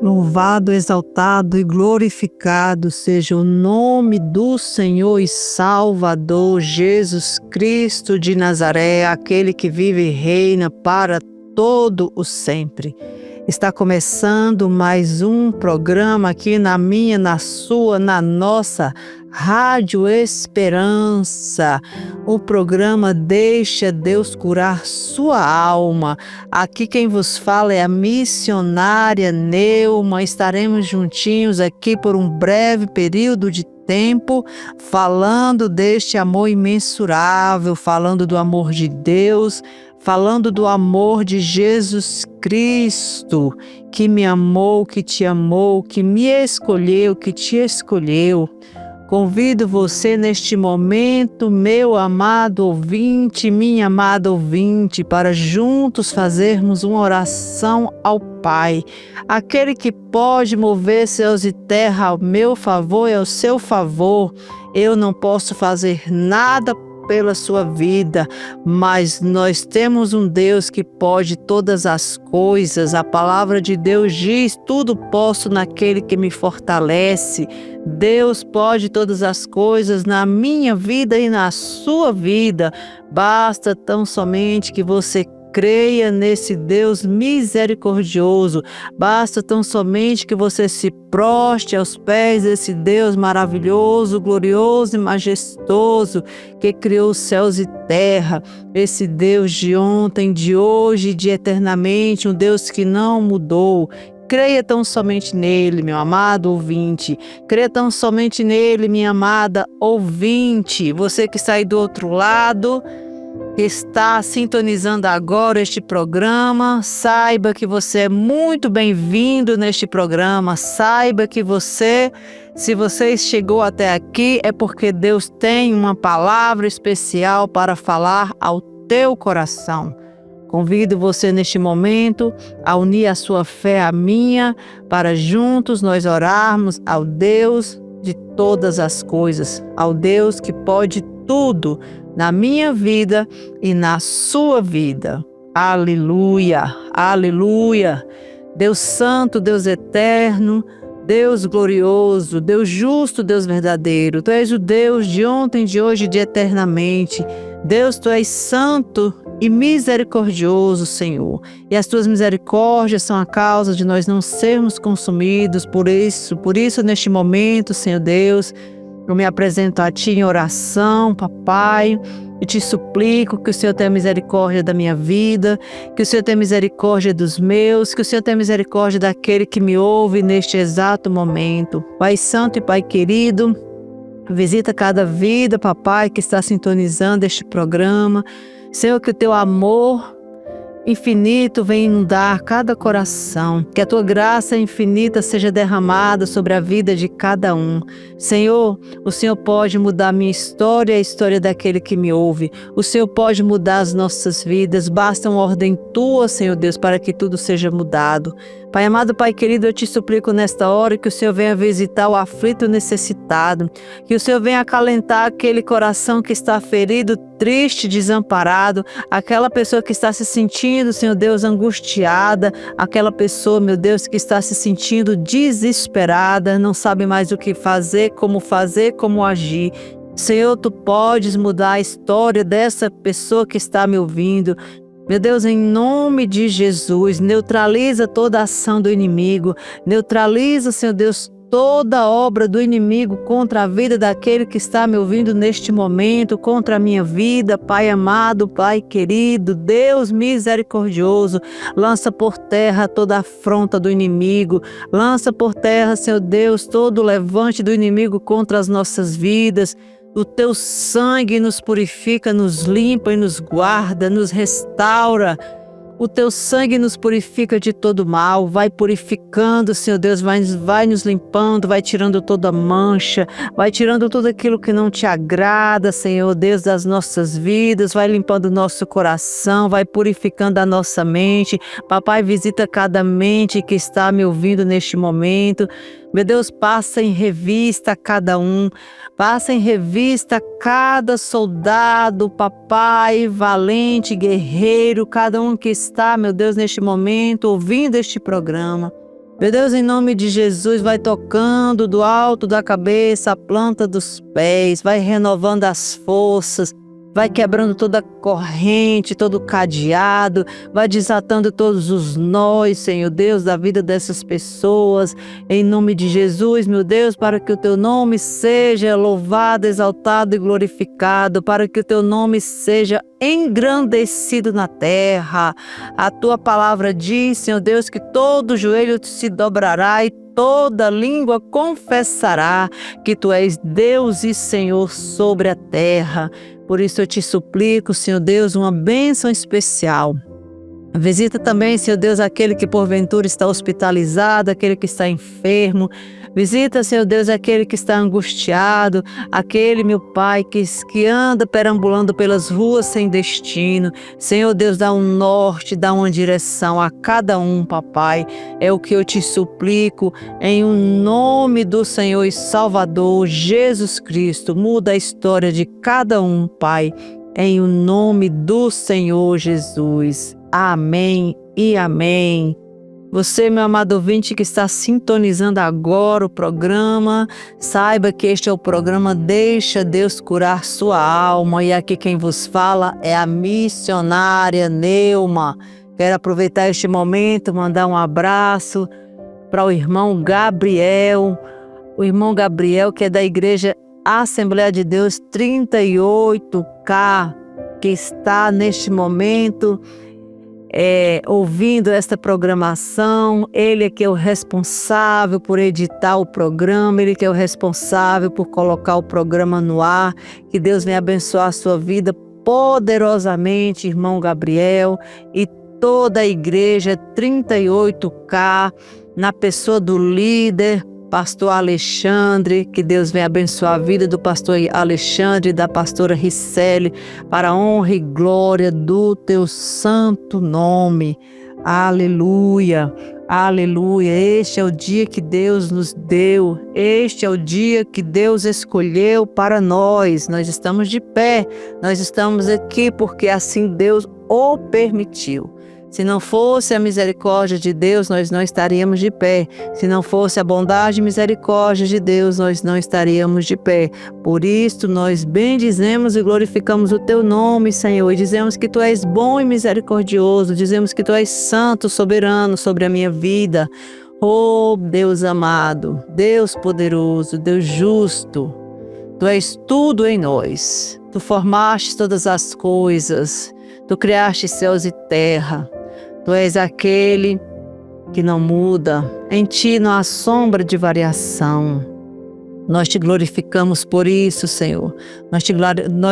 Louvado, exaltado e glorificado seja o nome do Senhor e Salvador Jesus Cristo de Nazaré, aquele que vive e reina para todo o sempre. Está começando mais um programa aqui na minha, na sua, na nossa Rádio Esperança. O programa Deixa Deus Curar Sua Alma. Aqui quem vos fala é a missionária Neuma. Estaremos juntinhos aqui por um breve período de tempo, falando deste amor imensurável, falando do amor de Deus, falando do amor de Jesus Cristo, que me amou, que te amou, que me escolheu, que te escolheu. Convido você neste momento, meu amado ouvinte, minha amada ouvinte, para juntos fazermos uma oração ao Pai, aquele que pode mover céus e terra ao meu favor e ao seu favor. Eu não posso fazer nada pela sua vida, mas nós temos um Deus que pode todas as coisas. A palavra de Deus diz: tudo posso naquele que me fortalece. Deus pode todas as coisas na minha vida e na sua vida. Basta tão somente que você creia nesse Deus misericordioso. Basta tão somente que você se proste aos pés desse Deus maravilhoso, glorioso e majestoso, que criou os céus e terra. Esse Deus de ontem, de hoje e de eternamente, um Deus que não mudou. Creia tão somente nele, meu amado ouvinte. Creia tão somente nele, minha amada ouvinte. Você que está aí do outro lado, que está sintonizando agora este programa, saiba que você é muito bem-vindo neste programa. Saiba que se você chegou até aqui, é porque Deus tem uma palavra especial para falar ao teu coração. Convido você neste momento a unir a sua fé à minha, para juntos nós orarmos ao Deus de todas as coisas, ao Deus que pode tudo na minha vida e na sua vida. Aleluia, aleluia. Deus santo, Deus eterno, Deus glorioso, Deus justo, Deus verdadeiro. Tu és o Deus de ontem, de hoje e de eternamente. Deus, tu és santo e misericordioso, Senhor. E as tuas misericórdias são a causa de nós não sermos consumidos. Por isso, neste momento, Senhor Deus, eu me apresento a Ti em oração, Papai, e te suplico que o Senhor tenha misericórdia da minha vida, que o Senhor tenha misericórdia dos meus, que o Senhor tenha misericórdia daquele que me ouve neste exato momento. Pai Santo e Pai querido, visita cada vida, Papai, que está sintonizando este programa. Senhor, que o Teu amor infinito venha inundar cada coração, que a Tua graça infinita seja derramada sobre a vida de cada um. Senhor, o Senhor pode mudar a minha história e a história daquele que me ouve. O Senhor pode mudar as nossas vidas. Basta uma ordem Tua, Senhor Deus, para que tudo seja mudado. Pai amado, Pai querido, eu te suplico nesta hora que o Senhor venha visitar o aflito necessitado, que o Senhor venha acalentar aquele coração que está ferido, triste, desamparado, aquela pessoa que está se sentindo, Senhor Deus, angustiada, aquela pessoa, meu Deus, que está se sentindo desesperada, não sabe mais o que fazer, como agir. Senhor, Tu podes mudar a história dessa pessoa que está me ouvindo. Meu Deus, em nome de Jesus, neutraliza toda a ação do inimigo, neutraliza, Senhor Deus, toda obra do inimigo contra a vida daquele que está me ouvindo neste momento, contra a minha vida. Pai amado, Pai querido, Deus misericordioso, lança por terra toda a afronta do inimigo, lança por terra, Senhor Deus, todo o levante do inimigo contra as nossas vidas. O Teu sangue nos purifica, nos limpa e nos guarda, nos restaura. O Teu sangue nos purifica de todo mal, vai purificando, Senhor Deus, vai nos limpando, vai tirando toda mancha, vai tirando tudo aquilo que não Te agrada, Senhor Deus, das nossas vidas, vai limpando o nosso coração, vai purificando a nossa mente. Papai, visita cada mente que está me ouvindo neste momento. Meu Deus, passa em revista cada um, passa em revista cada soldado, papai, valente, guerreiro, cada um que está, meu Deus, neste momento, ouvindo este programa. Meu Deus, em nome de Jesus, vai tocando do alto da cabeça à planta dos pés, vai renovando as forças, vai quebrando toda a corrente, todo o cadeado, vai desatando todos os nós, Senhor Deus, da vida dessas pessoas, em nome de Jesus, meu Deus, para que o Teu nome seja louvado, exaltado e glorificado, para que o Teu nome seja engrandecido na terra. A Tua palavra diz, Senhor Deus, que todo joelho se dobrará e toda língua confessará que Tu és Deus e Senhor sobre a terra. Por isso eu te suplico, Senhor Deus, uma bênção especial. Visita também, Senhor Deus, aquele que porventura está hospitalizado, aquele que está enfermo. Visita, Senhor Deus, aquele que está angustiado, aquele, meu Pai, que anda perambulando pelas ruas sem destino. Senhor Deus, dá um norte, dá uma direção a cada um, papai. É o que eu te suplico, em nome do Senhor e Salvador Jesus Cristo. Muda a história de cada um, Pai, em nome do Senhor Jesus. Amém e amém. Você, meu amado ouvinte, que está sintonizando agora o programa, saiba que este é o programa Deixa Deus Curar Sua Alma. E aqui quem vos fala é a missionária Neuma. Quero aproveitar este momento, mandar um abraço para o irmão Gabriel. O irmão Gabriel, que é da Igreja Assembleia de Deus 38K, que está neste momento ouvindo esta programação. Ele é que é o responsável por editar o programa, ele que é o responsável por colocar o programa no ar. Que Deus venha abençoar a sua vida poderosamente, irmão Gabriel, e toda a igreja 38K, na pessoa do líder, pastor Alexandre. Que Deus venha abençoar a vida do pastor Alexandre e da pastora Ricele, para a honra e glória do teu santo nome. Aleluia, aleluia. Este é o dia que Deus nos deu, este é o dia que Deus escolheu para nós. Nós estamos de pé, nós estamos aqui porque assim Deus o permitiu. Se não fosse a misericórdia de Deus, nós não estaríamos de pé. Se não fosse a bondade e misericórdia de Deus, nós não estaríamos de pé. Por isso, nós bendizemos e glorificamos o Teu nome, Senhor, e dizemos que Tu és bom e misericordioso, dizemos que Tu és santo, soberano sobre a minha vida. Oh, Deus amado, Deus poderoso, Deus justo, Tu és tudo em nós. Tu formaste todas as coisas, Tu criaste céus e terra. Tu és aquele que não muda, em Ti não há sombra de variação. Nós Te glorificamos por isso, Senhor. Nós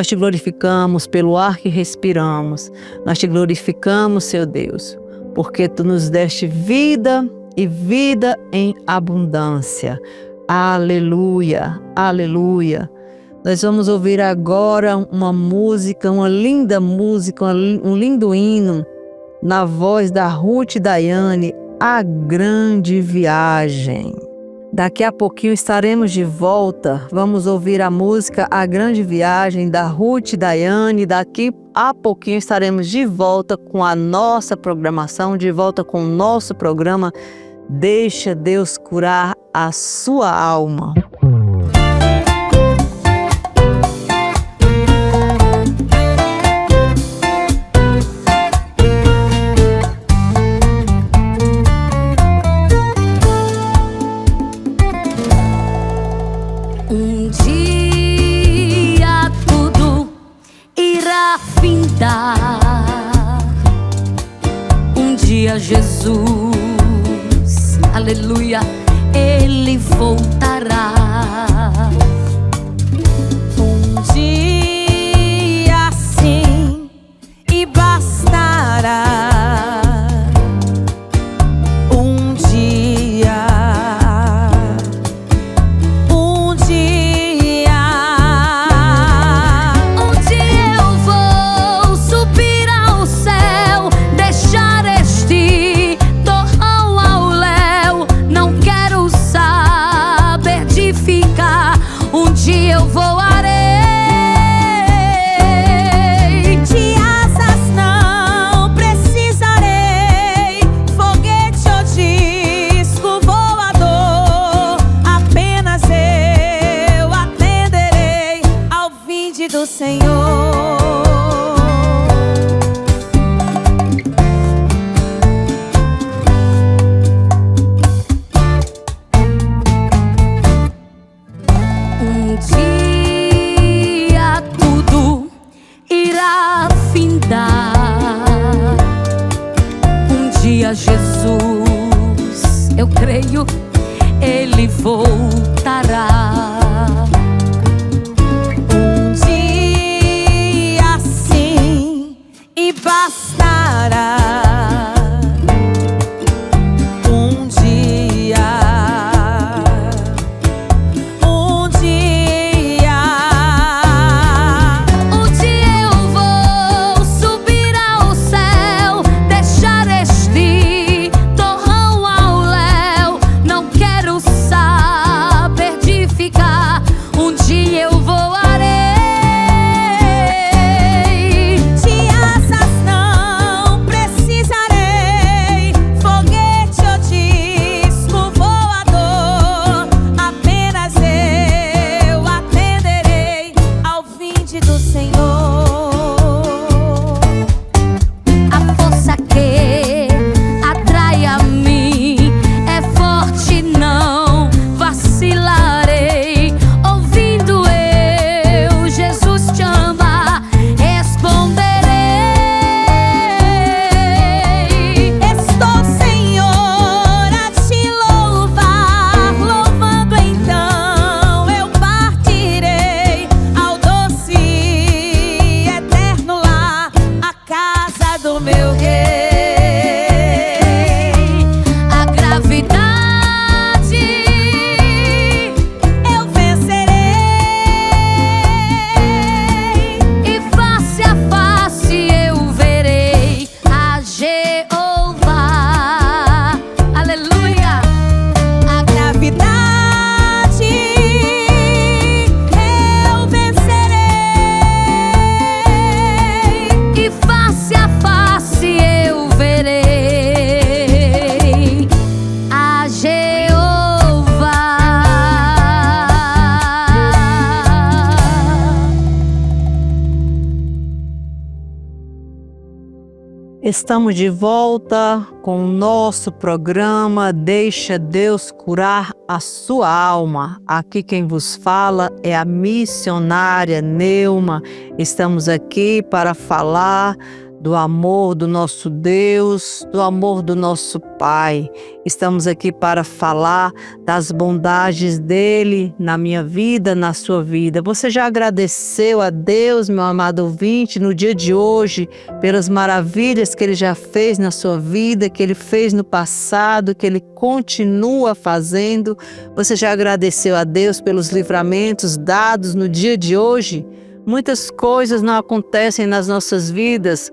te glorificamos pelo ar que respiramos. Nós Te glorificamos, Senhor Deus, porque Tu nos deste vida e vida em abundância. Aleluia, aleluia. Nós vamos ouvir agora uma música, uma linda música, um lindo hino, na voz da Ruth Daiane, A Grande Viagem. Daqui a pouquinho estaremos de volta. Vamos ouvir a música A Grande Viagem, da Ruth Daiane. Daqui a pouquinho estaremos de volta com a nossa programação, de volta com o nosso programa Deixa Deus Curar a Sua Alma. Um dia Jesus, aleluia, Ele voltará. Um dia sim, e bastará. Um dia eu vou subir ao céu, deixar este torrão ao léu. Não quero saber de ficar. Um dia eu voarei de asas não preciso dia Jesus, eu creio, Ele voltará. Um dia sim e bastará. Um dia eu vou subir ao céu, deixar este torrão ao léu. Não quero saber de ficar, um dia eu voarei. De asas não precisarei, foguete ou disco voador. Apenas eu atenderei ao vinde do Senhor. A força que atrai a mim é forte, não vacilarei. Ouvindo eu, Jesus te ama, responderei. Estou, Senhor, a te louvar, louvando então eu partirei ao doce e eterno lar, a casa do meu rei. A gravidade eu vencerei, e face a face eu verei a Jeová. Aleluia! A gravidade eu vencerei, e face a face eu verei a Jeová. Estamos de volta com o nosso programa Deixa Deus Curar a Sua Alma. Aqui quem vos fala é a missionária Neuma. Estamos aqui para falar do amor do nosso Deus, do amor do nosso Pai. Estamos aqui para falar das bondades dele na minha vida, na sua vida. Você já agradeceu a Deus, meu amado ouvinte, no dia de hoje, pelas maravilhas que ele já fez na sua vida, que ele fez no passado, que ele continua fazendo? Você já agradeceu a Deus pelos livramentos dados no dia de hoje? Muitas coisas não acontecem nas nossas vidas.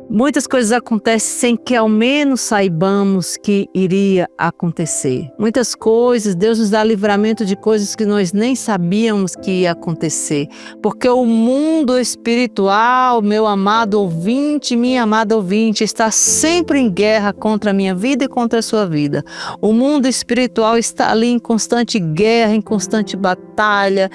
Muitas coisas acontecem sem que ao menos saibamos que iria acontecer. Muitas coisas, Deus nos dá livramento de coisas que nós nem sabíamos que ia acontecer. Porque o mundo espiritual, meu amado ouvinte, minha amada ouvinte, está sempre em guerra contra a minha vida e contra a sua vida. O mundo espiritual está ali em constante guerra, em constante batalha,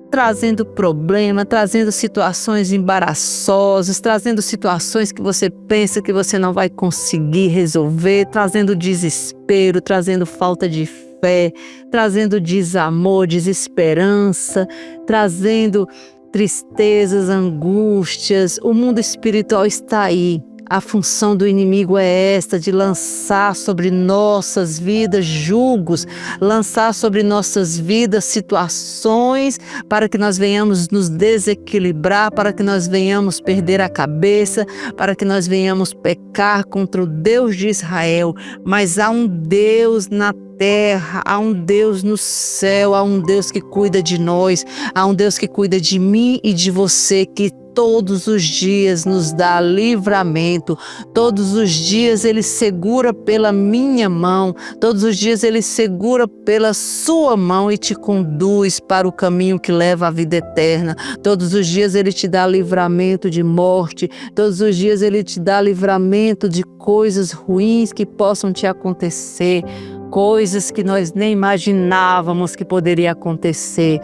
trazendo problema, trazendo situações embaraçosas, trazendo situações que você pensa que você não vai conseguir resolver, trazendo desespero, trazendo falta de fé, trazendo desamor, desesperança, trazendo tristezas, angústias. O mundo espiritual está aí. A função do inimigo é esta, de lançar sobre nossas vidas julgos, lançar sobre nossas vidas situações para que nós venhamos nos desequilibrar, para que nós venhamos perder a cabeça, para que nós venhamos pecar contra o Deus de Israel. Mas há um Deus na terra, há um Deus no céu, há um Deus que cuida de nós, há um Deus que cuida de mim e de você, que todos os dias nos dá livramento, todos os dias Ele segura pela minha mão, todos os dias Ele segura pela sua mão e te conduz para o caminho que leva à vida eterna. Todos os dias Ele te dá livramento de morte, todos os dias Ele te dá livramento de coisas ruins que possam te acontecer, coisas que nós nem imaginávamos que poderia acontecer.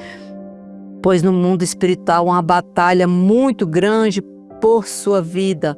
Pois no mundo espiritual há uma batalha muito grande por sua vida.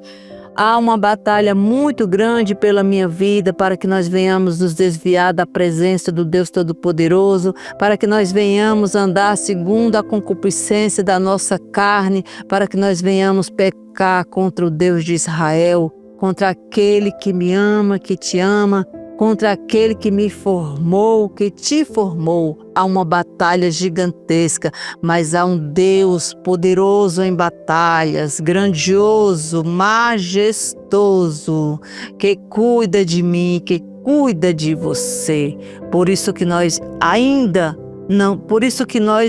Há uma batalha muito grande pela minha vida, para que nós venhamos nos desviar da presença do Deus Todo-Poderoso, para que nós venhamos andar segundo a concupiscência da nossa carne, para que nós venhamos pecar contra o Deus de Israel. contra aquele que me ama, que te ama, contra aquele que me formou, que te formou. Há uma batalha gigantesca, mas há um Deus poderoso em batalhas, grandioso, majestoso, que cuida de mim, que cuida de você. Por isso que nós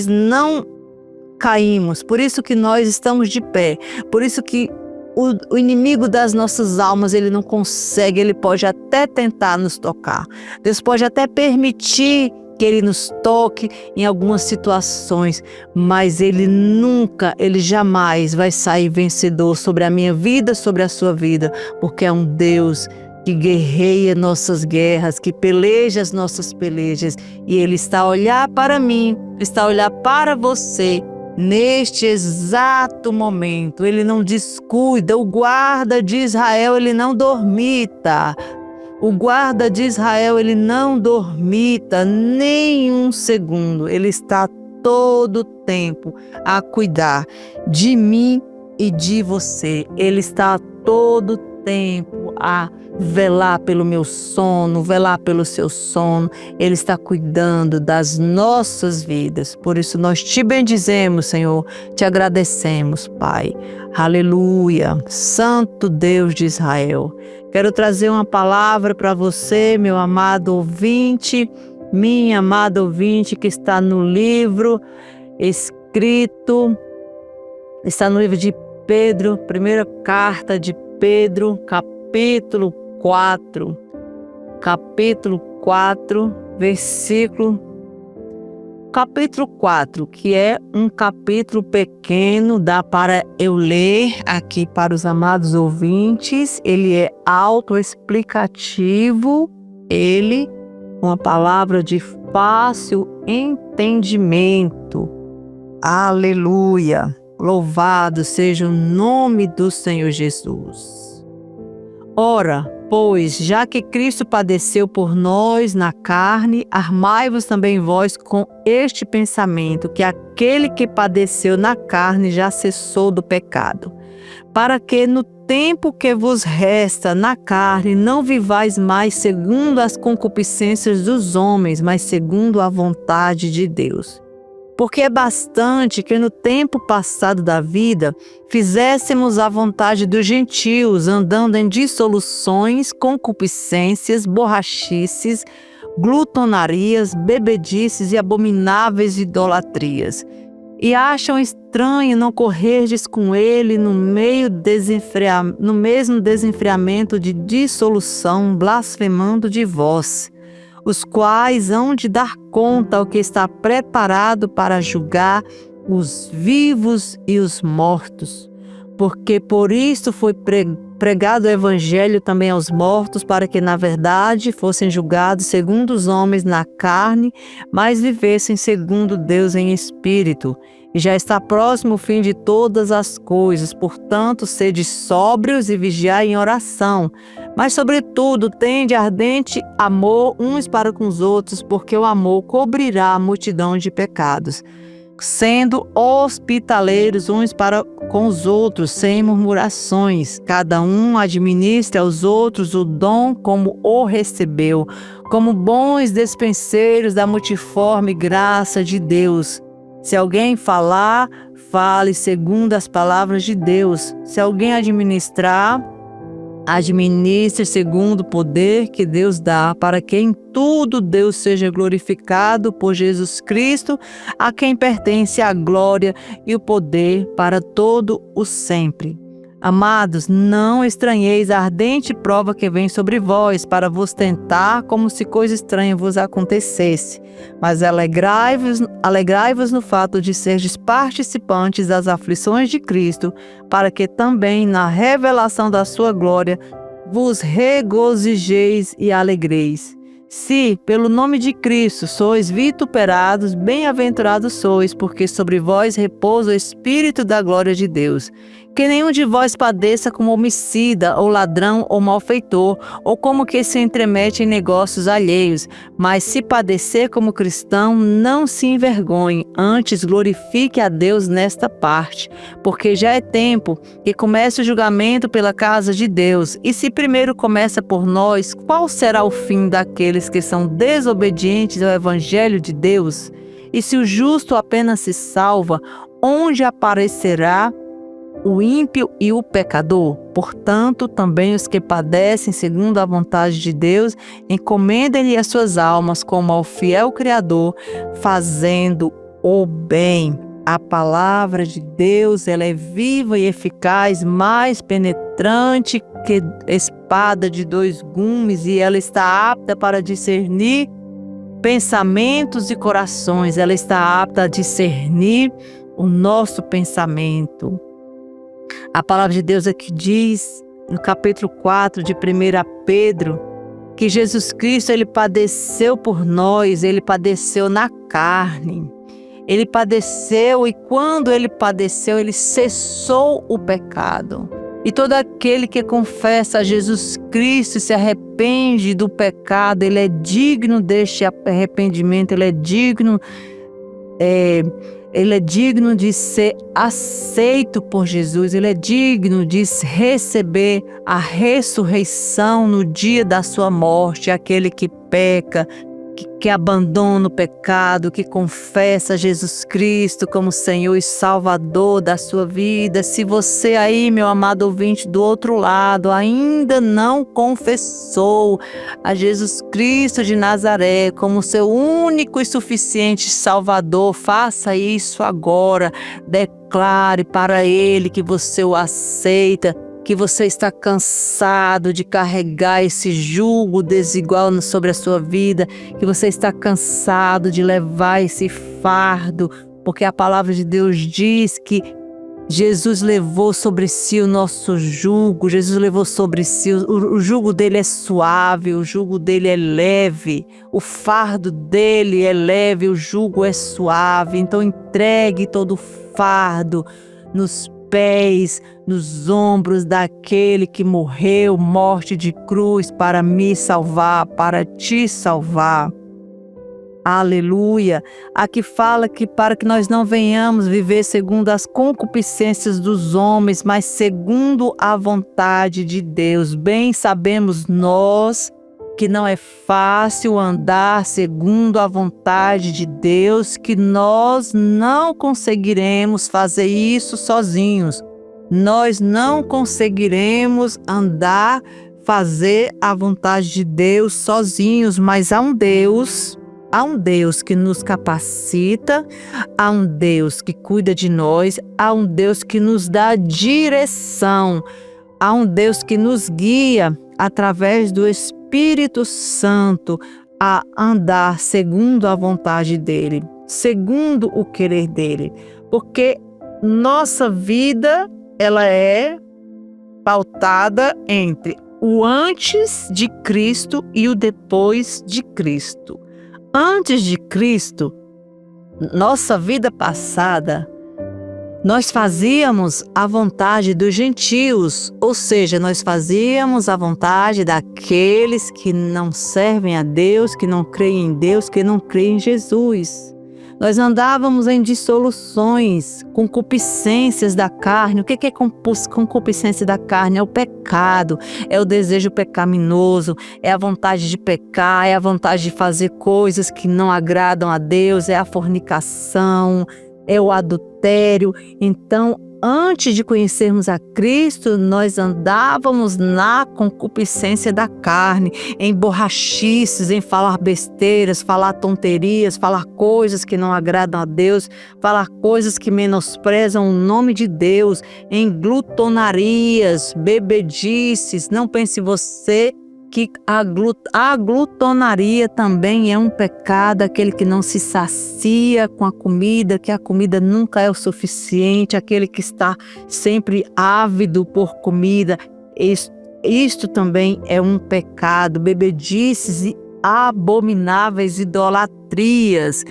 não caímos, por isso que nós estamos de pé, por isso que o inimigo das nossas almas, ele não consegue, ele pode até tentar nos tocar. Deus pode até permitir que ele nos toque em algumas situações, mas ele jamais vai sair vencedor sobre a minha vida, sobre a sua vida, porque é um Deus que guerreia nossas guerras, que peleja as nossas pelejas, e ele está a olhar para mim, está a olhar para você. Neste exato momento, ele não descuida, o guarda de Israel, ele não dormita. O guarda de Israel, ele não dormita nem um segundo. Ele está todo o tempo a cuidar de mim e de você. Ele está todo o tempo a velar pelo meu sono, velar pelo seu sono. Ele está cuidando das nossas vidas. Por isso nós te bendizemos, Senhor, te agradecemos, Pai. Aleluia, Santo Deus de Israel. Quero trazer uma palavra para você, meu amado ouvinte, minha amada ouvinte, que está no livro escrito, está no livro de Pedro, primeira carta de Pedro, capítulo 4, capítulo 4, que é um capítulo pequeno, dá para eu ler aqui para os amados ouvintes. Ele é autoexplicativo, uma palavra de fácil entendimento. Aleluia! Louvado seja o nome do Senhor Jesus. Ora, pois, já que Cristo padeceu por nós na carne, armai-vos também vós com este pensamento, que aquele que padeceu na carne já cessou do pecado, para que no tempo que vos resta na carne não vivais mais segundo as concupiscências dos homens, mas segundo a vontade de Deus. Porque é bastante que no tempo passado da vida fizéssemos a vontade dos gentios, andando em dissoluções, concupiscências, borrachices, glutonarias, bebedices e abomináveis idolatrias. E acham estranho não correrdes com ele no mesmo desenfreamento de dissolução, blasfemando de vós, os quais hão de dar conta ao que está preparado para julgar os vivos e os mortos. Porque por isto foi pregado o evangelho também aos mortos, para que na verdade fossem julgados segundo os homens na carne, mas vivessem segundo Deus em espírito. E já está próximo o fim de todas as coisas, portanto, sede sóbrios e vigiai em oração. Mas, sobretudo, tende ardente amor uns para com os outros, porque o amor cobrirá a multidão de pecados. Sendo hospitaleiros uns para com os outros, sem murmurações. Cada um administre aos outros o dom como o recebeu, como bons despenseiros da multiforme graça de Deus. Se alguém falar, fale segundo as palavras de Deus. Se alguém administrar, administre segundo o poder que Deus dá, para que em tudo Deus seja glorificado por Jesus Cristo, a quem pertence a glória e o poder para todo o sempre. Amados, não estranheis a ardente prova que vem sobre vós, para vos tentar como se coisa estranha vos acontecesse. Mas alegrai-vos no fato de serdes participantes das aflições de Cristo, para que também na revelação da sua glória vos regozijeis e alegreis. Se, pelo nome de Cristo, sois vituperados, bem-aventurados sois, porque sobre vós repousa o Espírito da glória de Deus. que nenhum de vós padeça como homicida, ou ladrão, ou malfeitor, ou como que se entremete em negócios alheios. Mas se padecer como cristão, não se envergonhe, antes glorifique a Deus nesta parte, porque já é tempo que comece o julgamento pela casa de Deus. E se primeiro começa por nós, qual será o fim daqueles que são desobedientes ao Evangelho de Deus? E se o justo apenas se salva, onde aparecerá o ímpio e o pecador? Portanto, também os que padecem segundo a vontade de Deus, encomendem-lhe as suas almas como ao fiel Criador, fazendo o bem. A palavra de Deus, ela é viva e eficaz, mais penetrante que espada de dois gumes, e ela está apta para discernir pensamentos e corações. Ela está apta a discernir o nosso pensamento. A palavra de Deus aqui diz, no capítulo 4 de 1 Pedro, que Jesus Cristo, ele padeceu por nós, ele padeceu na carne. Ele padeceu, e quando ele padeceu, ele cessou o pecado. E todo aquele que confessa a Jesus Cristo e se arrepende do pecado, ele é digno deste arrependimento, ele é digno de ser aceito por Jesus, ele é digno de receber a ressurreição no dia da sua morte. Aquele que peca, que abandona o pecado, que confessa Jesus Cristo como Senhor e Salvador da sua vida. Se você aí, meu amado ouvinte, do outro lado, ainda não confessou a Jesus Cristo de Nazaré como seu único e suficiente Salvador, faça isso agora. Declare para Ele que você o aceita, que você está cansado de carregar esse jugo desigual sobre a sua vida, que você está cansado de levar esse fardo, porque a palavra de Deus diz que Jesus levou sobre si o nosso jugo, Jesus levou sobre si, o jugo dele é suave, o jugo dele é leve, o fardo dele é leve, o jugo é suave. Então entregue todo o fardo nos pés, nos ombros daquele que morreu, morte de cruz, para me salvar, para te salvar. Aleluia! Aqui fala que para que nós não venhamos viver segundo as concupiscências dos homens, mas segundo a vontade de Deus. Bem sabemos nós que não é fácil andar segundo a vontade de Deus, que nós não conseguiremos fazer isso sozinhos. Nós não conseguiremos fazer a vontade de Deus sozinhos, mas há um Deus que nos capacita, há um Deus que cuida de nós, há um Deus que nos dá direção, há um Deus que nos guia através do Espírito Santo a andar segundo a vontade dele, segundo o querer dele, porque nossa vida ela é pautada entre o antes de Cristo e o depois de Cristo. Antes de Cristo, nossa vida passada, nós fazíamos a vontade dos gentios, ou seja, nós fazíamos a vontade daqueles que não servem a Deus, que não creem em Deus, que não creem em Jesus. Nós andávamos em dissoluções, concupiscências da carne. O que é concupiscência da carne? É o pecado, é o desejo pecaminoso, é a vontade de pecar, é a vontade de fazer coisas que não agradam a Deus, é a fornicação, é o adultério. Então, antes de conhecermos a Cristo, nós andávamos na concupiscência da carne, em borrachices, em falar besteiras, falar tonterias, falar coisas que não agradam a Deus, falar coisas que menosprezam o nome de Deus, em glutonarias, bebedices. Não pense você que a glutonaria também é um pecado, aquele que não se sacia com a comida, que a comida nunca é o suficiente, aquele que está sempre ávido por comida. Isto também é um pecado. Bebedices e abomináveis idolatrias.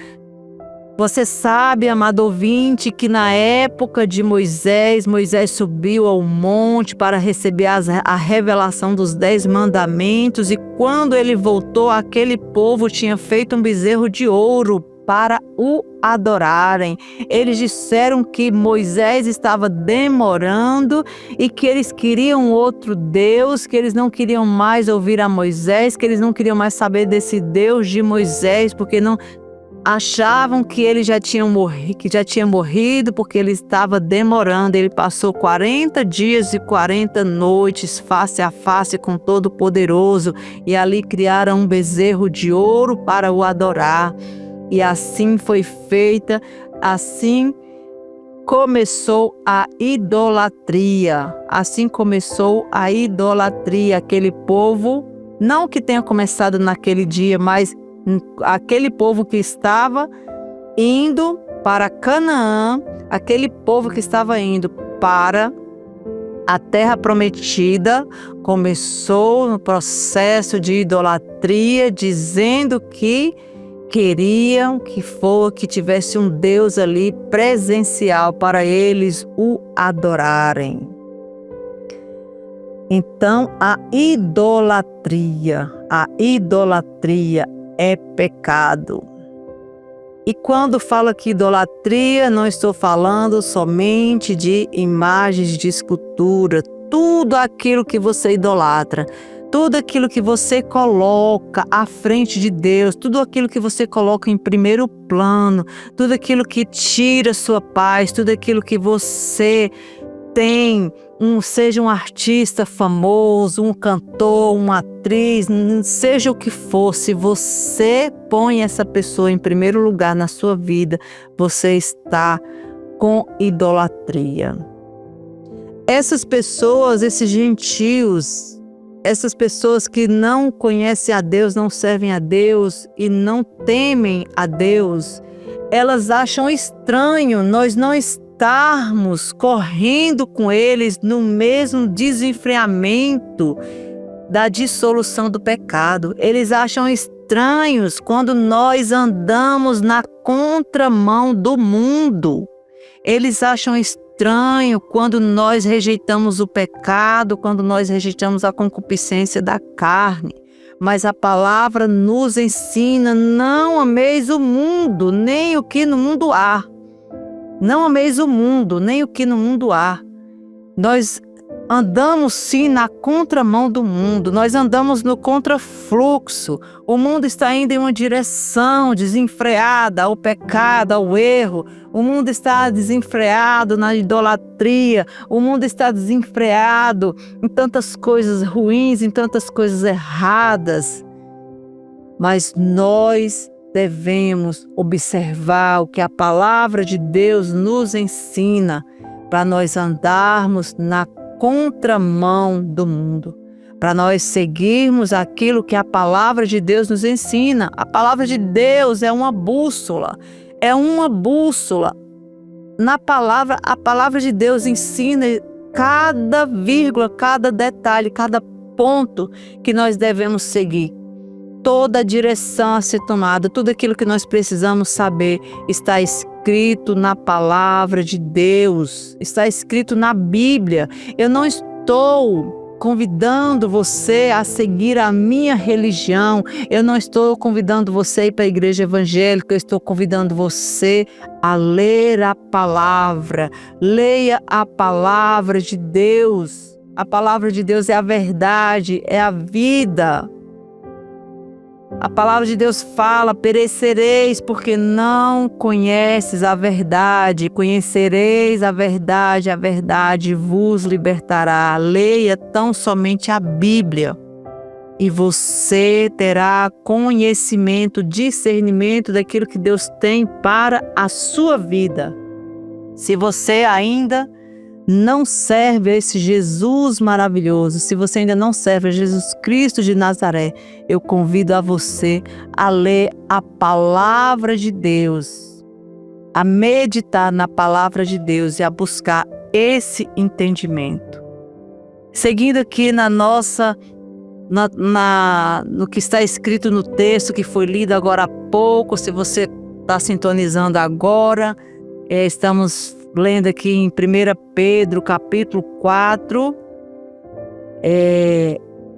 Você sabe, amado ouvinte, que na época de Moisés subiu ao monte para receber a revelação dos 10 mandamentos, e quando ele voltou, aquele povo tinha feito um bezerro de ouro para o adorarem. Eles disseram que Moisés estava demorando e que eles queriam outro Deus, que eles não queriam mais ouvir a Moisés, que eles não queriam mais saber desse Deus de Moisés, porque não achavam que ele já tinha morrido, porque ele estava demorando. Ele passou 40 dias e 40 noites face a face com o Todo-Poderoso, e ali criaram um bezerro de ouro para o adorar. E assim foi feita, assim começou a idolatria. Assim começou a idolatria. Aquele povo, não que tenha começado naquele dia, mas aquele povo que estava indo para Canaã, aquele povo que estava indo para a terra prometida, começou no processo de idolatria, dizendo que queriam que tivesse um Deus ali presencial para eles o adorarem. Então, a idolatria é pecado. E quando falo aqui idolatria, não estou falando somente de imagens de escultura, tudo aquilo que você idolatra, tudo aquilo que você coloca à frente de Deus, tudo aquilo que você coloca em primeiro plano, tudo aquilo que tira sua paz, tudo aquilo que você tem, seja um artista famoso, um cantor, uma atriz, seja o que for, se você põe essa pessoa em primeiro lugar na sua vida, você está com idolatria. Essas pessoas, esses gentios, essas pessoas que não conhecem a Deus, não servem a Deus e não temem a Deus, elas acham estranho nós não estarmos correndo com eles no mesmo desenfreamento da dissolução do pecado. Eles acham estranhos quando nós andamos na contramão do mundo. Eles acham estranho quando nós rejeitamos o pecado, quando nós rejeitamos a concupiscência da carne. Mas a palavra nos ensina: não ameis o mundo, nem o que no mundo há. Não ameis o mundo, nem o que no mundo há. Nós andamos sim na contramão do mundo, nós andamos no contrafluxo. O mundo está indo em uma direção desenfreada ao pecado, ao erro. O mundo está desenfreado na idolatria. O mundo está desenfreado em tantas coisas ruins, em tantas coisas erradas. Mas nós devemos observar o que a palavra de Deus nos ensina para nós andarmos na contramão do mundo, para nós seguirmos aquilo que a palavra de Deus nos ensina. A palavra de Deus é uma bússola, Na palavra, a palavra de Deus ensina cada vírgula, cada detalhe, cada ponto que nós devemos seguir. Toda a direção a ser tomada, tudo aquilo que nós precisamos saber está escrito na palavra de Deus, está escrito na Bíblia. Eu não estou convidando você a seguir a minha religião, eu não estou convidando você a ir para a igreja evangélica, eu estou convidando você a ler a palavra. Leia a palavra de Deus. A palavra de Deus é a verdade, é a vida. A palavra de Deus fala: perecereis porque não conheces a verdade. Conhecereis a verdade vos libertará. Leia tão somente a Bíblia e você terá conhecimento, discernimento daquilo que Deus tem para a sua vida. Se você ainda não serve a esse Jesus maravilhoso, se você ainda não serve a Jesus Cristo de Nazaré, eu convido a você a ler a palavra de Deus, a meditar na palavra de Deus e a buscar esse entendimento. Seguindo aqui no que está escrito no texto que foi lido agora há pouco, se você está sintonizando agora, estamos lendo aqui em 1 Pedro, capítulo 4,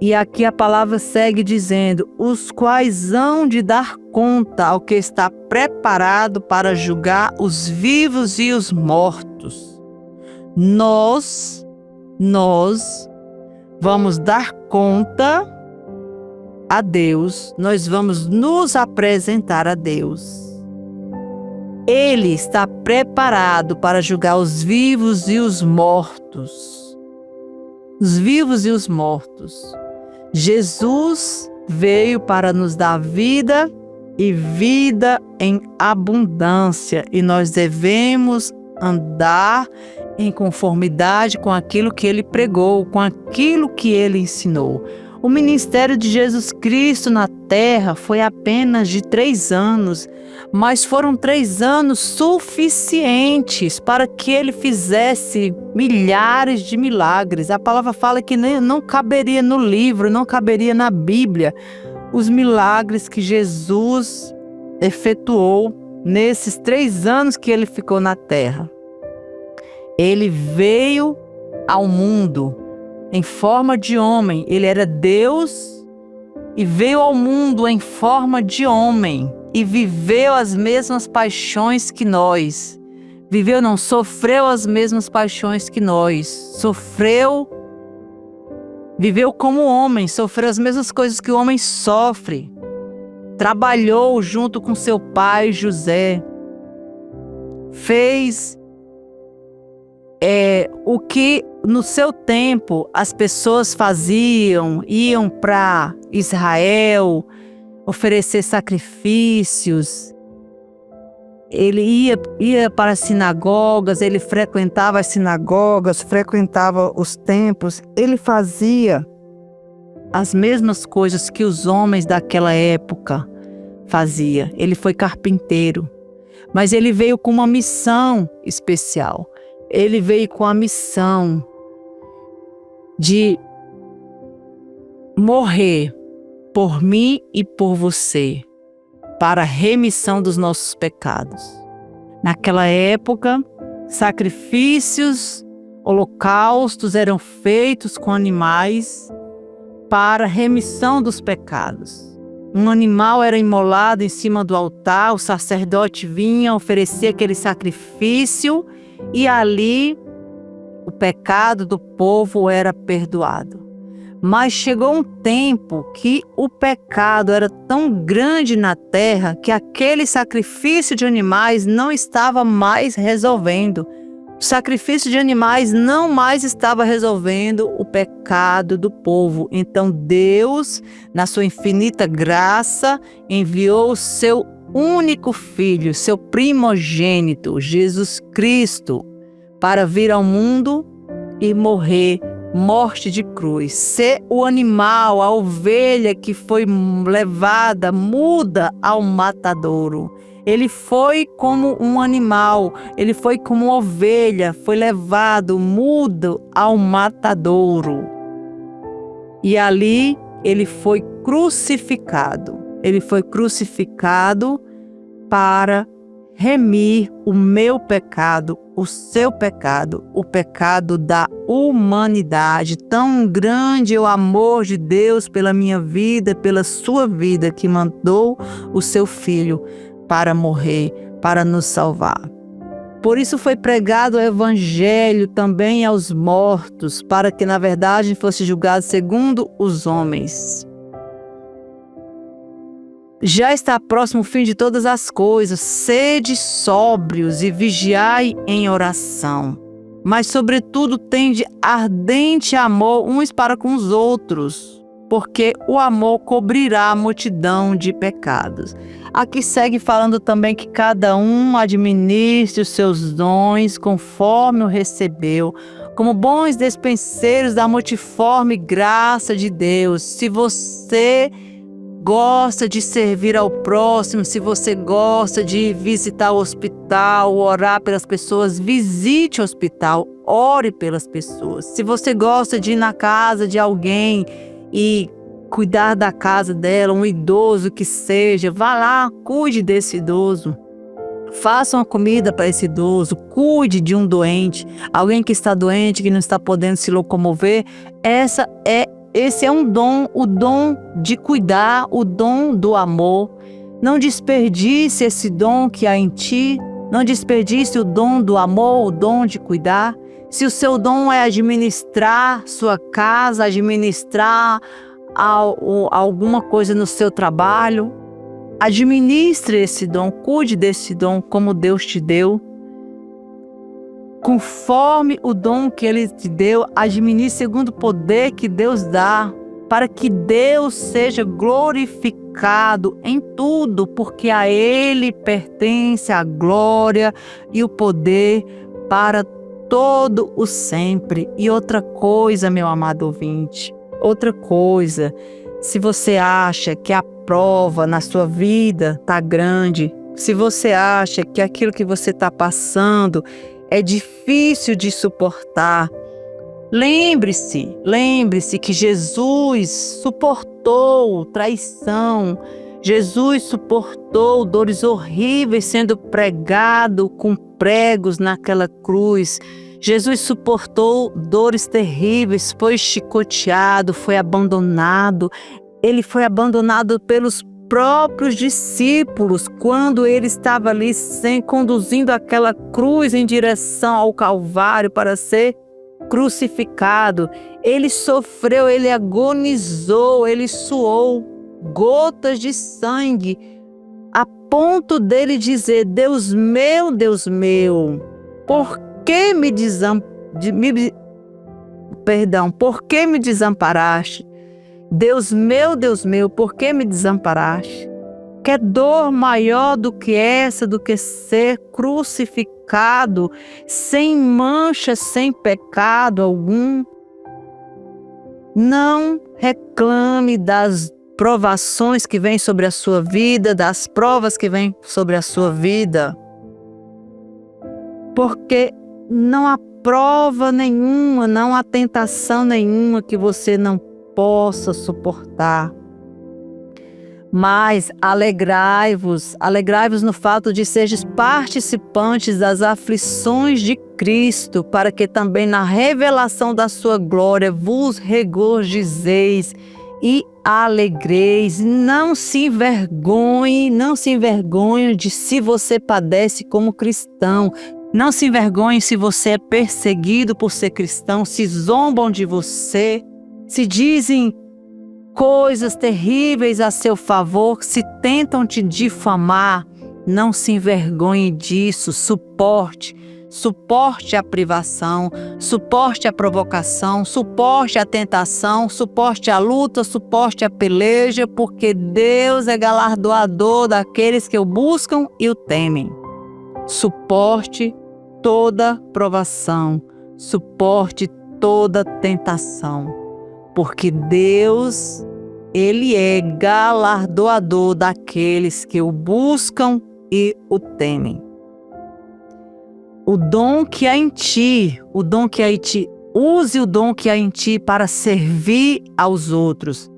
e aqui a palavra segue dizendo: os quais hão de dar conta ao que está preparado para julgar os vivos e os mortos. Nós vamos dar conta a Deus, nós vamos nos apresentar a Deus. Ele está preparado para julgar os vivos e os mortos. Os vivos e os mortos. Jesus veio para nos dar vida e vida em abundância, e nós devemos andar em conformidade com aquilo que ele pregou, com aquilo que ele ensinou. O ministério de Jesus Cristo na terra foi apenas de 3 anos, mas foram 3 anos suficientes para que ele fizesse milhares de milagres. A palavra fala que não caberia no livro, não caberia na Bíblia os milagres que Jesus efetuou nesses 3 anos que ele ficou na terra. Ele veio ao mundo em forma de homem. Ele era Deus e veio ao mundo em forma de homem e viveu as mesmas paixões que nós. Sofreu as mesmas paixões que nós. Viveu como homem, sofreu as mesmas coisas que o homem sofre. Trabalhou junto com seu pai José. Fez o que no seu tempo as pessoas faziam, iam para Israel oferecer sacrifícios. Ele ia para as sinagogas, ele frequentava as sinagogas, frequentava os templos. Ele fazia as mesmas coisas que os homens daquela época faziam. Ele foi carpinteiro, mas ele veio com uma missão especial. Ele veio com a missão de morrer por mim e por você, para a remissão dos nossos pecados. Naquela época, sacrifícios, holocaustos eram feitos com animais para a remissão dos pecados. Um animal era imolado em cima do altar, o sacerdote vinha, oferecia aquele sacrifício e ali o pecado do povo era perdoado. Mas chegou um tempo que o pecado era tão grande na terra que aquele sacrifício de animais não estava mais resolvendo. O sacrifício de animais não mais estava resolvendo o pecado do povo. Então Deus, na sua infinita graça, enviou o seu único filho, seu primogênito, Jesus Cristo, para vir ao mundo e morrer morte de cruz, ser o animal, a ovelha que foi levada muda ao matadouro. Ele foi como um animal, ele foi como uma ovelha, foi levado mudo ao matadouro. E ali ele foi crucificado. Ele foi crucificado para remir o meu pecado, o seu pecado, o pecado da humanidade. Tão grande é o amor de Deus pela minha vida, pela sua vida, que mandou o seu Filho para morrer, para nos salvar. Por isso foi pregado o Evangelho também aos mortos, para que na verdade fosse julgado segundo os homens. Já está próximo o fim de todas as coisas. Sede sóbrios e vigiai em oração. Mas, sobretudo, tende ardente amor uns para com os outros, porque o amor cobrirá a multidão de pecados. Aqui segue falando também que cada um administre os seus dons conforme o recebeu, como bons despenseiros da multiforme graça de Deus. Se você gosta de servir ao próximo, se você gosta de visitar o hospital, orar pelas pessoas, visite o hospital, ore pelas pessoas. Se você gosta de ir na casa de alguém e cuidar da casa dela, um idoso que seja, vá lá, cuide desse idoso. Faça uma comida para esse idoso, cuide de um doente, alguém que está doente, que não está podendo se locomover. Esse é um dom, o dom de cuidar, o dom do amor. Não desperdice esse dom que há em ti, não desperdice o dom do amor, o dom de cuidar. Se o seu dom é administrar sua casa, administrar alguma coisa no seu trabalho, administre esse dom, cuide desse dom como Deus te deu. Conforme o dom que Ele te deu, administre segundo o poder que Deus dá, para que Deus seja glorificado em tudo, porque a Ele pertence a glória e o poder para todo o sempre. E outra coisa, meu amado ouvinte, outra coisa, se você acha que a prova na sua vida está grande, se você acha que aquilo que você está passando é difícil de suportar, lembre-se que Jesus suportou traição, Jesus suportou dores horríveis sendo pregado com pregos naquela cruz. Jesus suportou dores terríveis, foi chicoteado, foi abandonado. Ele foi abandonado pelos próprios discípulos quando ele estava ali conduzindo aquela cruz em direção ao Calvário para ser crucificado. Ele sofreu, ele agonizou, ele suou gotas de sangue, a ponto dele dizer: Deus meu, por que me desamparaste? Deus meu, por que me desamparaste? Quer dor maior do que essa, do que ser crucificado, sem mancha, sem pecado algum? Não reclame das provações que vêm sobre a sua vida, das provas que vêm sobre a sua vida, porque não há prova nenhuma, não há tentação nenhuma que você não possa suportar. Mas alegrai-vos no fato de seres participantes das aflições de Cristo, para que também na revelação da sua glória vos regozijeis e alegreis. Não se envergonhe de se você padece como cristão. Não se envergonhe se você é perseguido por ser cristão, se zombam de você, se dizem coisas terríveis a seu favor, se tentam te difamar. Não se envergonhe disso, suporte a privação, suporte a provocação, suporte a tentação, suporte a luta, suporte a peleja, porque Deus é galardoador daqueles que o buscam e o temem. Suporte toda provação, suporte toda tentação, porque Deus, Ele é galardoador daqueles que o buscam e o temem. O dom que há em ti, use o dom que há em ti para servir aos outros.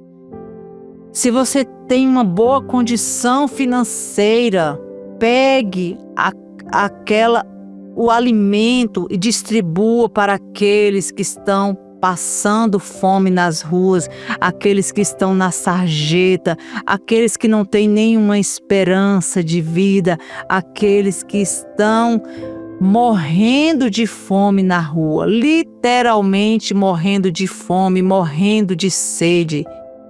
Se você tem uma boa condição financeira, pegue o alimento e distribua para aqueles que estão passando fome nas ruas, aqueles que estão na sarjeta, aqueles que não têm nenhuma esperança de vida, aqueles que estão morrendo de fome na rua, literalmente morrendo de fome, morrendo de sede.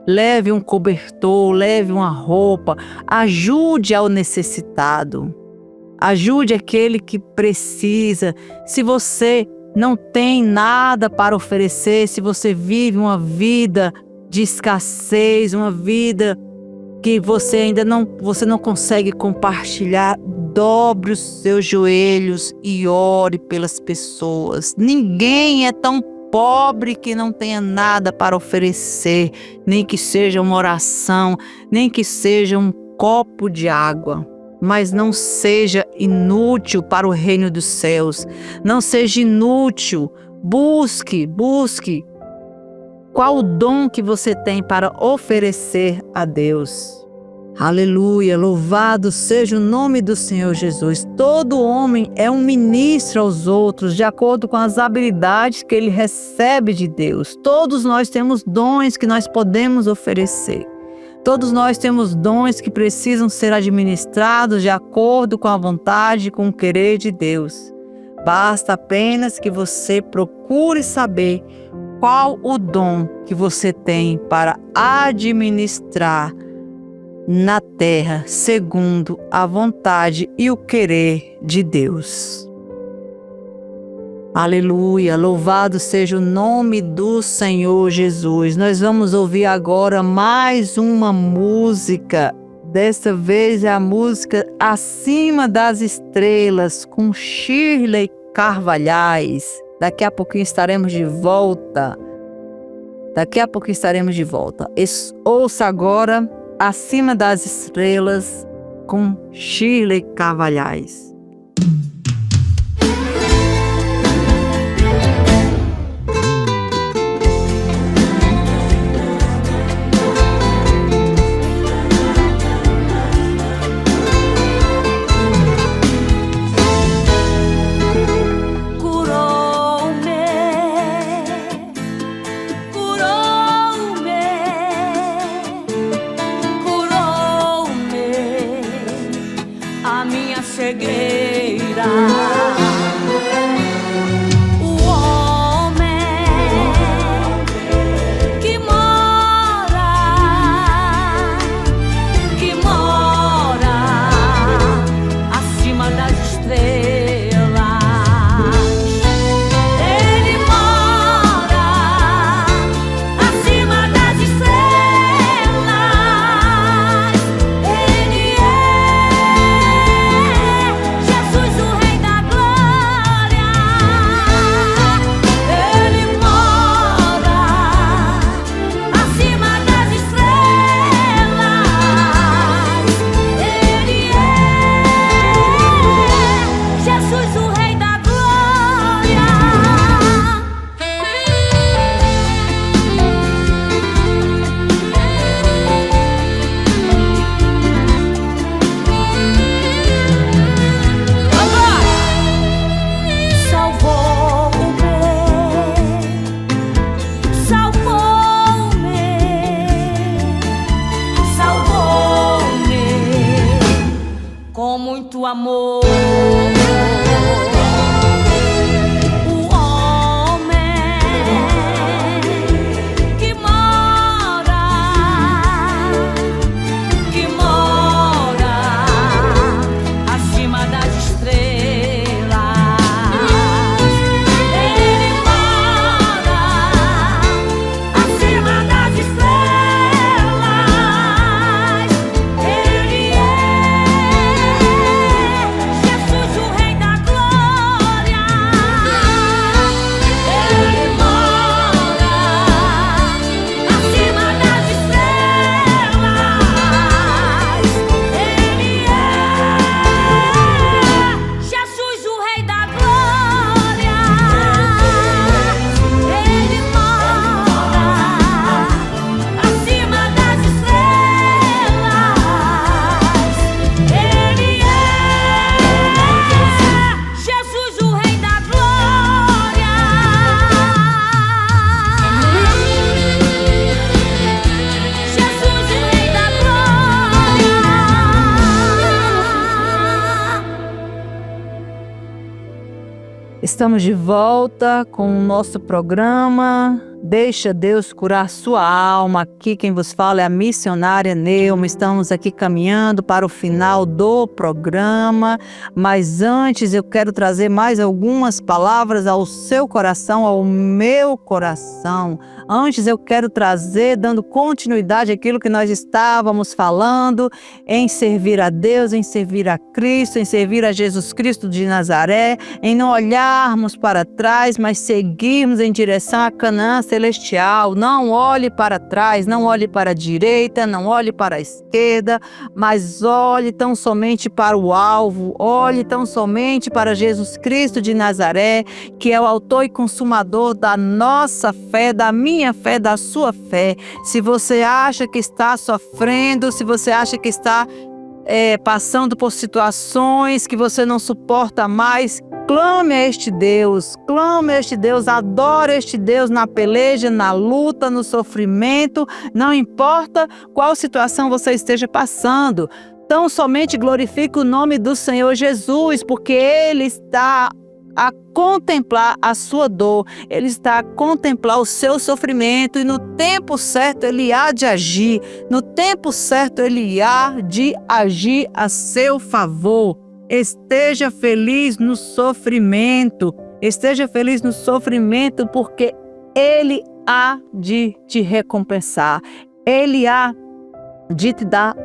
Leve um cobertor, leve uma roupa, ajude ao necessitado. Ajude aquele que precisa. Se você não tem nada para oferecer, se você vive uma vida de escassez, uma vida que você não consegue compartilhar, dobre os seus joelhos e ore pelas pessoas. Ninguém é tão pobre que não tenha nada para oferecer, nem que seja uma oração, nem que seja um copo de água. Mas não seja inútil para o reino dos céus. Não seja inútil. Busque. Qual o dom que você tem para oferecer a Deus? Aleluia, louvado seja o nome do Senhor Jesus. Todo homem é um ministro aos outros, de acordo com as habilidades que ele recebe de Deus. Todos nós temos dons que nós podemos oferecer. Todos nós temos dons que precisam ser administrados de acordo com a vontade e com o querer de Deus. Basta apenas que você procure saber qual o dom que você tem para administrar na terra, segundo a vontade e o querer de Deus. Aleluia, louvado seja o nome do Senhor Jesus. Nós vamos ouvir agora mais uma música. Dessa vez é a música Acima das Estrelas, com Shirley Carvalhais. Daqui a pouquinho estaremos de volta. Ouça agora Acima das Estrelas, com Shirley Carvalhais. Cegueira, o homem que mora acima das estrelas. Ele mora acima das estrelas. Ele Jesus, o Rei da Glória. Ele mora acima das estrelas. Ele Jesus, o Rei da Glória. Salvou-me com muito amor. O homem que mora acima das estrelas. Ele mora acima das estrelas. Ele Jesus, o Rei da Glória. Ele mora acima das estrelas. Ele Jesus, o Rei da Glória. Ele mora acima das estrelas. Ele Jesus, o Rei da Glória. Jesus, o Rei da Glória. Estamos de volta com o nosso programa Deixa Deus Curar Sua Alma. Aqui quem vos fala é a missionária Neuma. Estamos aqui caminhando para o final do programa, mas antes eu quero trazer mais algumas palavras ao seu coração, ao meu coração. Antes eu quero trazer, dando continuidade àquilo que nós estávamos falando, em servir a Deus, em servir a Cristo, em servir a Jesus Cristo de Nazaré, em não olharmos para trás, mas seguirmos em direção a Canaã celestial. Não olhe para trás, não olhe para a direita, não olhe para a esquerda, mas olhe tão somente para o alvo, olhe tão somente para Jesus Cristo de Nazaré, que é o autor e consumador da nossa fé, da minha fé, da sua fé. Se você acha que está sofrendo, se você acha que está passando por situações que você não suporta mais, clame a este Deus, adore este Deus na peleja, na luta, no sofrimento, não importa qual situação você esteja passando. Tão somente glorifique o nome do Senhor Jesus, porque Ele está a contemplar a sua dor, Ele está a contemplar o seu sofrimento, e no tempo certo Ele há de agir, no tempo certo Ele há de agir a seu favor. Esteja feliz no sofrimento, porque Ele há de te recompensar, Ele há de te dar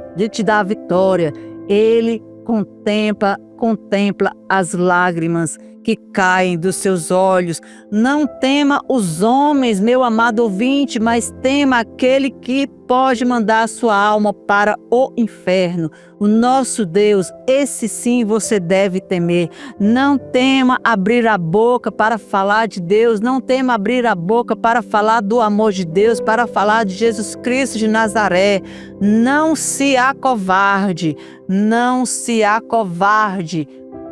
a vitória. Ele contempla as lágrimas que caem dos seus olhos. Não tema os homens, meu amado ouvinte, mas tema aquele que pode mandar a sua alma para o inferno. O nosso Deus, esse sim você deve temer. Não tema abrir a boca para falar de Deus, não tema abrir a boca para falar do amor de Deus, para falar de Jesus Cristo de Nazaré. Não se acovarde, não se acovarde.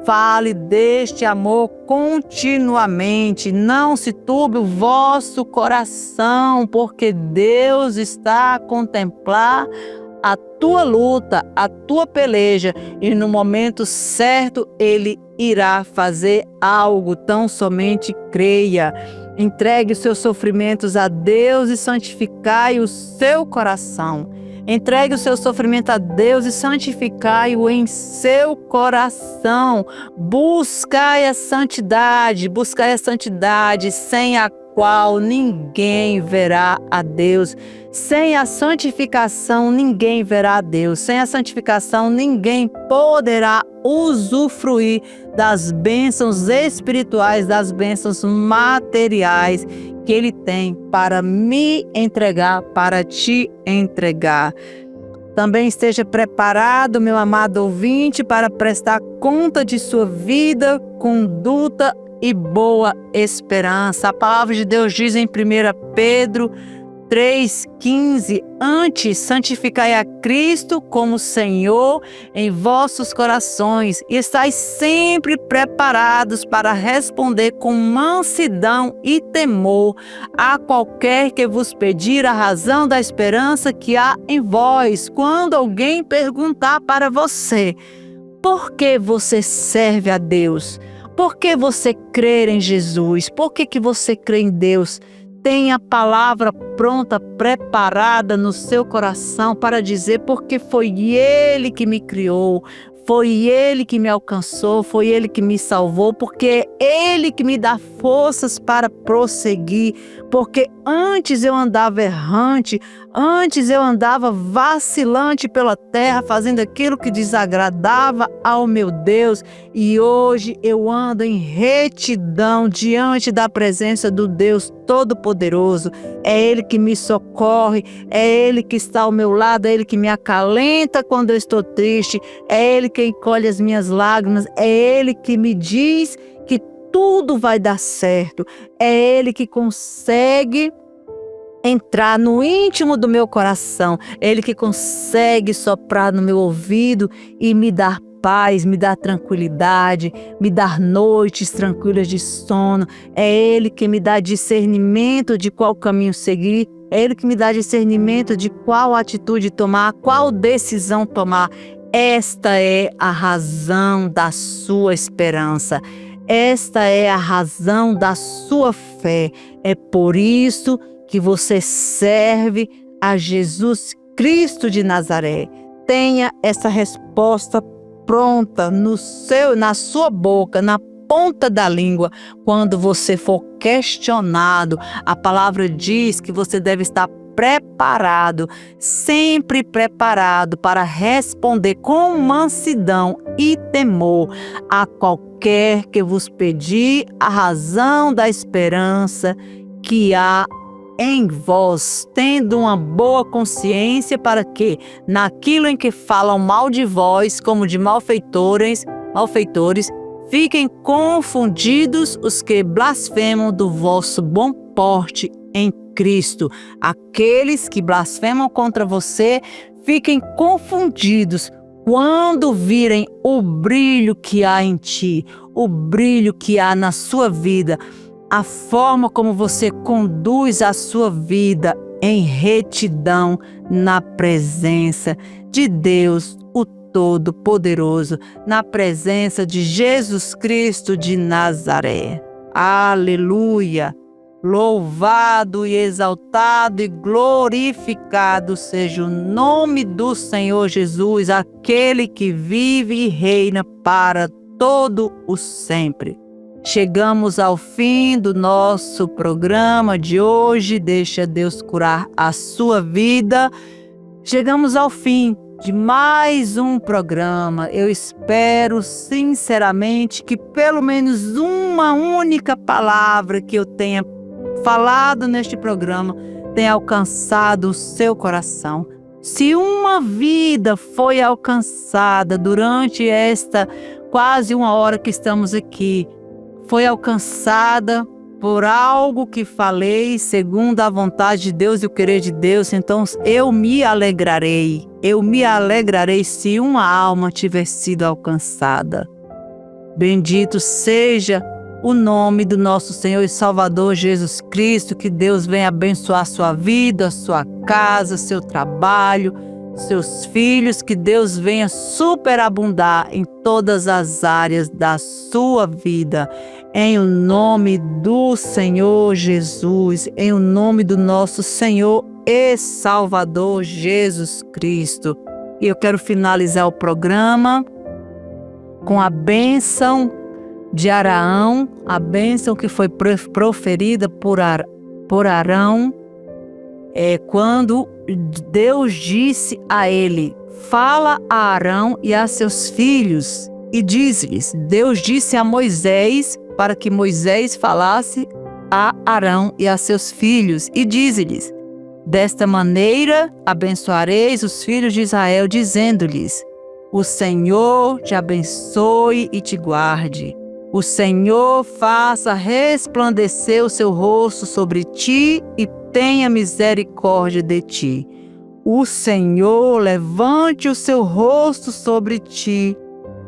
Fale deste amor continuamente, não se turbe o vosso coração, porque Deus está a contemplar a tua luta, a tua peleja, e no momento certo Ele irá fazer algo. Tão somente creia. Entregue os seus sofrimentos a Deus e santificai o seu coração. Entregue o seu sofrimento a Deus e santificai-o em seu coração. Buscai a santidade, sem a qual ninguém verá a Deus. Sem a santificação, ninguém verá a Deus. Sem a santificação, ninguém poderá usufruir das bênçãos espirituais, das bênçãos materiais que Ele tem para me entregar, para te entregar. Também esteja preparado, meu amado ouvinte, para prestar conta de sua vida, conduta e boa esperança. A palavra de Deus diz em 1 Pedro 3,15: antes santificai a Cristo como Senhor em vossos corações, e estais sempre preparados para responder com mansidão e temor a qualquer que vos pedir a razão da esperança que há em vós. Quando alguém perguntar para você: por que você serve a Deus? Por que você crê em Jesus? Por que você crê em Deus? Tenha a palavra pronta, preparada no seu coração para dizer: porque foi Ele que me criou, foi Ele que me alcançou, foi Ele que me salvou, porque é Ele que me dá forças para prosseguir, porque antes eu andava errante, antes eu andava vacilante pela terra, fazendo aquilo que desagradava ao meu Deus, e hoje eu ando em retidão diante da presença do Deus Todo-Poderoso. É Ele que me socorre, é Ele que está ao meu lado, é Ele que me acalenta quando eu estou triste, é Ele que encolhe as minhas lágrimas, é Ele que me diz que tudo vai dar certo, é Ele que consegue entrar no íntimo do meu coração, é Ele que consegue soprar no meu ouvido e me dar paz, me dar tranquilidade, me dar noites tranquilas de sono. É Ele que me dá discernimento de qual caminho seguir, é Ele que me dá discernimento de qual atitude tomar, qual decisão tomar. Esta é a razão da sua esperança, esta é a razão da sua fé. É por isso que você serve a Jesus Cristo de Nazaré. Tenha essa resposta pronta na sua boca, na ponta da língua. Quando você for questionado, a palavra diz que você deve estar preparado, sempre preparado para responder com mansidão e temor a qualquer que vos pedir a razão da esperança que há em vós, tendo uma boa consciência, para que, naquilo em que falam mal de vós, como de malfeitores, fiquem confundidos os que blasfemam do vosso bom porte em Cristo. Aqueles que blasfemam contra você, fiquem confundidos quando virem o brilho que há em ti, o brilho que há na sua vida, a forma como você conduz a sua vida em retidão na presença de Deus, o Todo-Poderoso, na presença de Jesus Cristo de Nazaré. Aleluia! Louvado e exaltado e glorificado seja o nome do Senhor Jesus, aquele que vive e reina para todo o sempre. Chegamos ao fim do nosso programa de hoje. Deixa Deus curar a sua vida. Chegamos ao fim de mais um programa. Eu espero sinceramente que pelo menos uma única palavra que eu tenha falado neste programa tenha alcançado o seu coração. Se uma vida foi alcançada durante esta quase uma hora que estamos aqui, foi alcançada por algo que falei segundo a vontade de Deus e o querer de Deus, então eu me alegrarei se uma alma tiver sido alcançada. Bendito seja o nome do nosso Senhor e Salvador Jesus Cristo. Que Deus venha abençoar a sua vida, a sua casa, seu trabalho, seus filhos. Que Deus venha superabundar em todas as áreas da sua vida. Em o nome do Senhor Jesus, em o nome do nosso Senhor e Salvador Jesus Cristo. E eu quero finalizar o programa com a bênção de Araão, a bênção que foi proferida por Arão, quando Deus disse a ele: fala a Arão e a seus filhos, e diz-lhes. Deus disse a Moisés para que Moisés falasse a Arão e a seus filhos, e diz-lhes: desta maneira abençoareis os filhos de Israel, dizendo-lhes: o Senhor te abençoe e te guarde. O Senhor faça resplandecer o seu rosto sobre ti e tenha misericórdia de ti. O Senhor levante o seu rosto sobre ti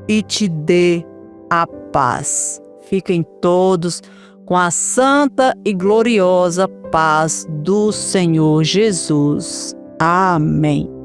e te dê a paz. Fiquem todos com a santa e gloriosa paz do Senhor Jesus. Amém.